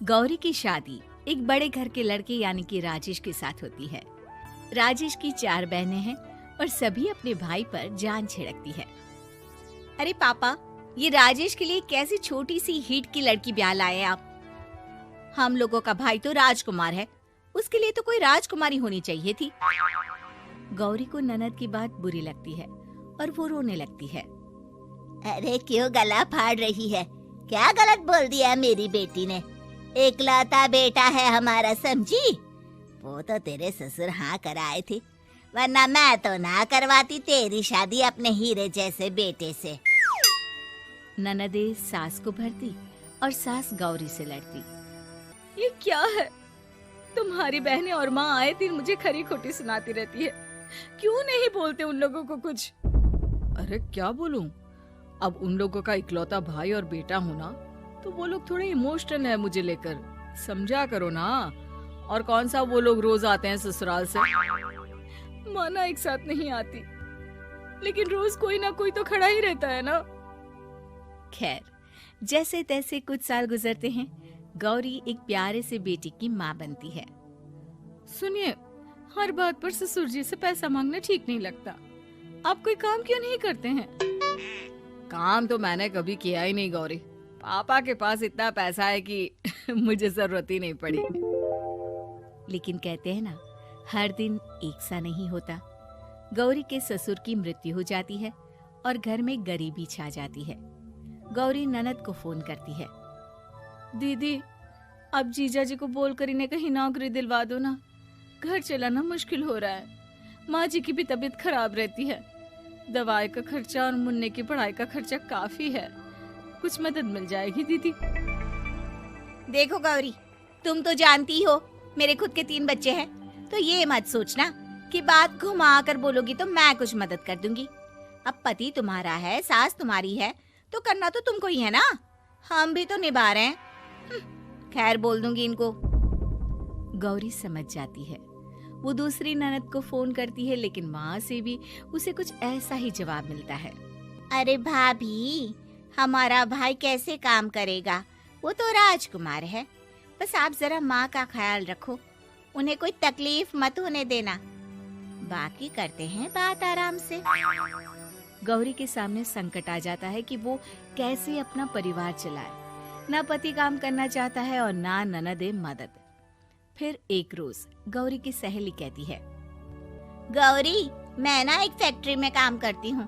गौरी की शादी एक बड़े घर के लड़के यानी कि राजेश के साथ होती है। राजेश की 4 बहनें हैं और सभी अपने भाई पर जान छिड़कती है। अरे पापा, ये राजेश के लिए कैसी छोटी सी हिट की लड़की ब्याह लाए आप? हम लोगों का भाई तो राजकुमार है, उसके लिए तो कोई राजकुमारी होनी चाहिए थी। गौरी को ननद की बात बुरी लगती है और वो रोने लगती है। अरे क्यों गला फाड़ रही है? क्या गलत बोल दिया मेरी बेटी ने? इकलौता बेटा है हमारा, समझी? वो तो तेरे ससुर हाँ कराए थे, वरना मैं तो ना करवाती तेरी शादी अपने हीरे जैसे बेटे से। ननदे सास को भरती और सास गौरी से लड़ती। ये क्या है? तुम्हारी बहनें और माँ आए दिन मुझे खरी खोटी सुनाती रहती है। क्यों नहीं बोलते उन लोगों को कुछ? अरे क्या बोलूं? अब उन लोगों का इकलौता भाई और बेटा होना, तो वो लोग थोड़े इमोशनल है मुझे लेकर, समझा करो ना। और कौन सा वो लोग रोज आते हैं ससुराल से? माना एक साथ नहीं आती, लेकिन रोज कोई ना कोई तो खड़ा ही रहता है ना। खैर, जैसे तैसे कुछ साल गुजरते हैं। गौरी एक प्यारे से बेटी की माँ बनती है। सुनिए, हर बात पर ससुर जी से पैसा मांगना ठीक नहीं लगता। आप कोई काम क्यों नहीं करते हैं? काम तो मैंने कभी किया ही नहीं गौरी। पापा के पास इतना पैसा है कि मुझे जरूरत ही नहीं पड़ी। लेकिन कहते हैं ना, हर दिन एक सा नहीं होता। गौरी के ससुर की मृत्यु हो जाती है और घर में गरीबी छा जाती है। गौरी ननद को फोन करती है। दीदी, अब जीजा जी को बोलकर इन्हें कहीं नौकरी दिलवा दो ना। घर चलाना मुश्किल हो रहा है। माँ जी की भी तबीयत खराब रहती है। दवाई का खर्चा और मुन्ने की पढ़ाई का खर्चा काफी है। कुछ मदद मिल जाएगी दीदी। देखो गौरी, तुम तो जानती हो मेरे खुद के 3 बच्चे हैं, तो ये मत सोचना कि बात घुमा कर बोलोगी तो मैं कुछ मदद कर दूंगी। अब पति तुम्हारा है, सास तुम्हारी है, तो करना तो तुमको ही है ना। हम भी तो निभा रहे हैं। खैर, बोल दूंगी इनको। गौरी समझ जाती है। वो दूसरी ननद को फोन करती है, लेकिन वहाँ से भी उसे कुछ ऐसा ही जवाब मिलता है। अरे भाभी, हमारा भाई कैसे काम करेगा? वो तो राजकुमार है। बस आप जरा माँ का ख्याल रखो, उन्हें कोई तकलीफ मत होने देना। बाकी करते हैं बात आराम से। गौरी के सामने संकट आ जाता है कि वो कैसे अपना परिवार चलाए। ना पति काम करना चाहता है और ना ननदे मदद। फिर एक रोज गौरी की सहेली कहती है, गौरी, मैं ना एक फैक्ट्री में काम करती हूँ,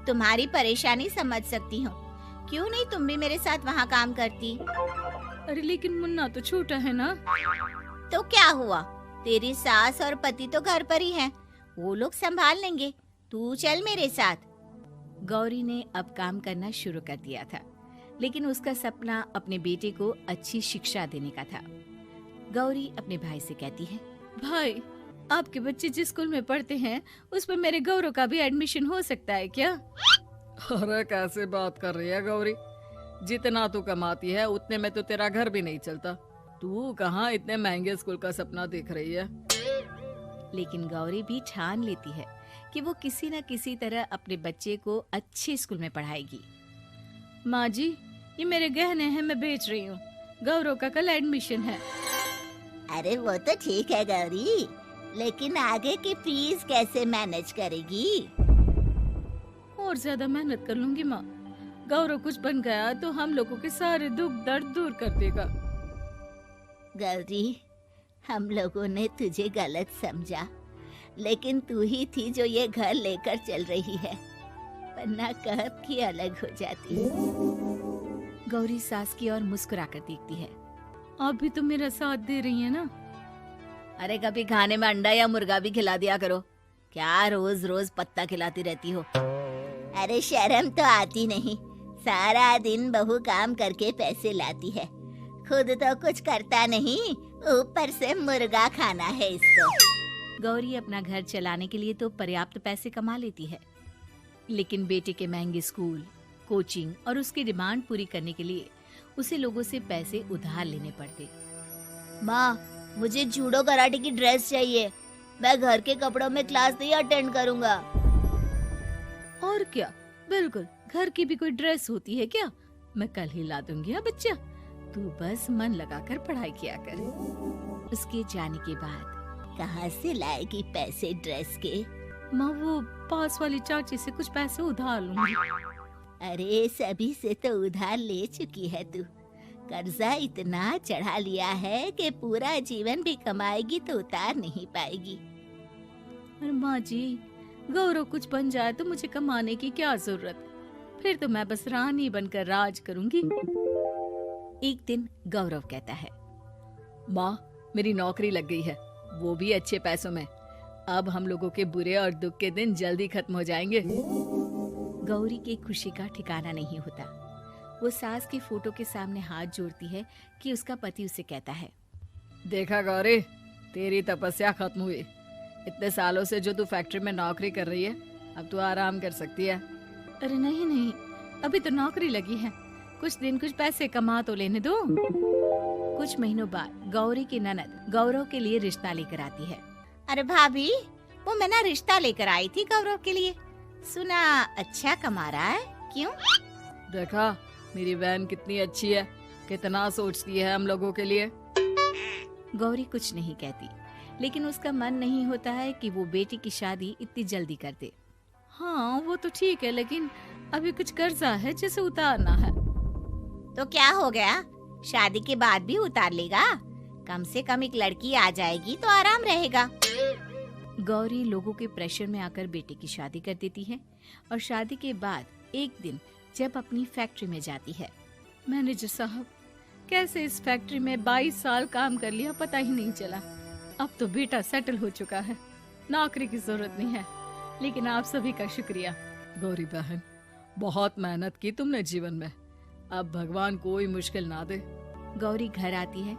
तुम्हारी परेशानी समझ सकती हूँ। क्यों नहीं तुम भी मेरे साथ वहाँ काम करती? अरे लेकिन मुन्ना तो छोटा है ना। तो क्या हुआ, तेरी सास और पति तो घर पर ही हैं, वो लोग संभाल लेंगे। तू चल मेरे साथ। गौरी ने अब काम करना शुरू कर दिया था, लेकिन उसका सपना अपने बेटे को अच्छी शिक्षा देने का था। गौरी अपने भाई से कहती है, भाई, आपके बच्चे जिस स्कूल में पढ़ते हैं उस पर मेरे गौरव का भी एडमिशन हो सकता है क्या? अरे कैसे बात कर रही है गौरी? जितना तू कमाती है उतने में तो तेरा घर भी नहीं चलता। तू कहाँ इतने महंगे स्कूल का सपना देख रही है? लेकिन गौरी भी ठान लेती है कि वो किसी न किसी तरह अपने बच्चे को अच्छे स्कूल में पढ़ाएगी। माँ जी, ये मेरे गहने हैं, मैं बेच रही हूँ। गौरव का कल एडमिशन है। अरे वो तो ठीक है गौरी, लेकिन आगे की फीस कैसे मैनेज करेगी? और ज्यादा मेहनत कर लूंगी माँ। गौरव कुछ बन गया तो हम लोगों के सारे दुख दर्द दूर कर देगा। गौरी, हम लोगों ने तुझे गलत समझा, लेकिन तू ही थी जो ये घर लेकर चल रही है, वरना कब की अलग हो जाती। गौरी सास की ओर मुस्कुराकर देखती है। आप भी तो मेरा साथ दे रही है ना। अरे कभी खाने में अंडा या मुर्गा भी खिला दिया करो, क्या रोज रोज पत्ता खिलाती रहती हो? अरे शर्म तो आती नहीं, सारा दिन बहू काम करके पैसे लाती है, खुद तो कुछ करता नहीं, ऊपर से मुर्गा खाना है इसको। गौरी अपना घर चलाने के लिए तो पर्याप्त पैसे कमा लेती है, लेकिन बेटे के महंगे स्कूल, कोचिंग और उसकी डिमांड पूरी करने के लिए उसे लोगों से पैसे उधार लेने पड़ते। माँ, मुझे जूडो कराटे की ड्रेस चाहिए, मैं घर के कपड़ों में क्लास नहीं अटेंड करूँगा। और क्या, बिल्कुल, घर की भी कोई ड्रेस होती है क्या? मैं कल ही ला दूंगी। हाँ बच्चा, तू बस मन लगाकर पढ़ाई किया कर। उसके जाने के बाद कहाँ से लाएगी पैसे ड्रेस के? माँ वो पास वाली चाची से कुछ पैसे उधार लूंगी। अरे सभी से तो उधार ले चुकी है तू। कर्जा इतना चढ़ा लिया है कि पूरा जीवन भी कमाएगी तो उतार नहीं पाएगी। अरे माँ जी, गौरव कुछ बन जाए तो मुझे कमाने की क्या जरूरत, फिर तो मैं बस रानी बनकर राज करूंगी। एक दिन गौरव कहता है, माँ मेरी नौकरी लग गई है, वो भी अच्छे पैसों में। अब हम लोगों के बुरे और दुख के दिन जल्दी खत्म हो जाएंगे। गौरी की खुशी का ठिकाना नहीं होता। वो सास की फोटो के सामने हाथ जोड़ती है कि उसका पति उसे कहता है, देखा गौरी, तेरी तपस्या खत्म हुई। इतने सालों से जो तू फैक्ट्री में नौकरी कर रही है, अब तू आराम कर सकती है। अरे नहीं नहीं, अभी तो नौकरी लगी है, कुछ दिन कुछ पैसे कमा तो लेने दो। कुछ महीनों बाद गौरी की ननद गौरव के लिए रिश्ता लेकर आती है। अरे भाभी, वो मैं ना रिश्ता लेकर आई थी गौरव के लिए। सुना अच्छा कमा रहा है, क्यों? देखा मेरी बहन कितनी अच्छी है, कितना सोचती है हम लोगों के लिए। गौरी कुछ नहीं कहती, लेकिन उसका मन नहीं होता है कि वो बेटी की शादी इतनी जल्दी कर दे। हाँ वो तो ठीक है, लेकिन अभी कुछ कर्जा है जिसे उतारना है। तो क्या हो गया, शादी के बाद भी उतार लेगा। कम से कम एक लड़की आ जाएगी तो आराम रहेगा। गौरी लोगों के प्रेशर में आकर बेटे की शादी कर देती है और शादी के बाद एक दिन जब अपनी फैक्ट्री में जाती है। मैनेजर साहब, कैसे इस फैक्ट्री में 22 साल काम कर लिया पता ही नहीं चला। अब तो बेटा सेटल हो चुका है, नौकरी की जरूरत नहीं है। लेकिन आप सभी का शुक्रिया। गौरी बहन, बहुत मेहनत की तुमने जीवन में, अब भगवान कोई मुश्किल ना दे। गौरी घर आती है,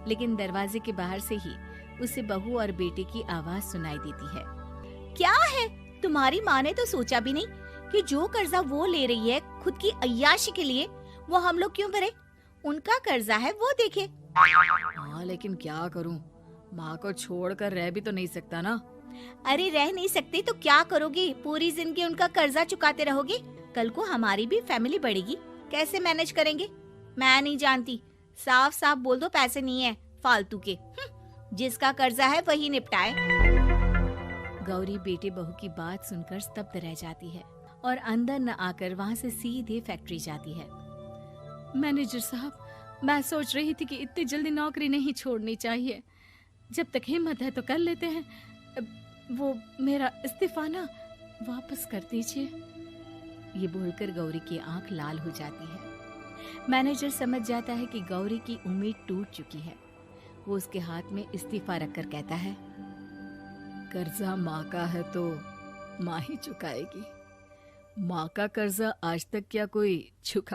लेकिन दरवाजे के बाहर से ही उसे बहू और बेटे की आवाज सुनाई देती है। क्या है, तुम्हारी माँ ने तो सोचा भी नहीं कि जो कर्जा वो ले रही है खुद की अय्याशी के लिए, वो हम लोग क्यों भरे? उनका कर्जा है वो देखे। हाँ लेकिन क्या करूं, माँ को छोड़कर रह भी तो नहीं सकता ना। अरे रह नहीं सकते तो क्या करोगी? पूरी जिंदगी उनका कर्जा चुकाते रहोगे? कल को हमारी भी फैमिली बढ़ेगी, कैसे मैनेज करेंगे? मैं नहीं जानती, साफ साफ बोल दो पैसे नहीं है फालतू के। जिसका कर्जा है वही निपटाए। गौरी बेटे बहू की बात सुनकर स्तब्ध रह जाती है और अंदर न आकर वहाँ से सीधे फैक्ट्री जाती है। मैनेजर साहब, मैं सोच रही थी कि इतनी जल्दी नौकरी नहीं छोड़नी चाहिए, जब तक हिम्मत है तो कर लेते हैं। वो मेरा इस्तीफा ना वापस कर दीजिए। ये बोलकर गौरी की आंख लाल हो जाती है। मैनेजर समझ जाता है कि गौरी की उम्मीद टूट चुकी है। वो उसके हाथ में इस्तीफा रखकर कहता है, कर्जा माँ का है तो माँ ही चुकाएगी। माँ का कर्जा आज तक क्या कोई चुका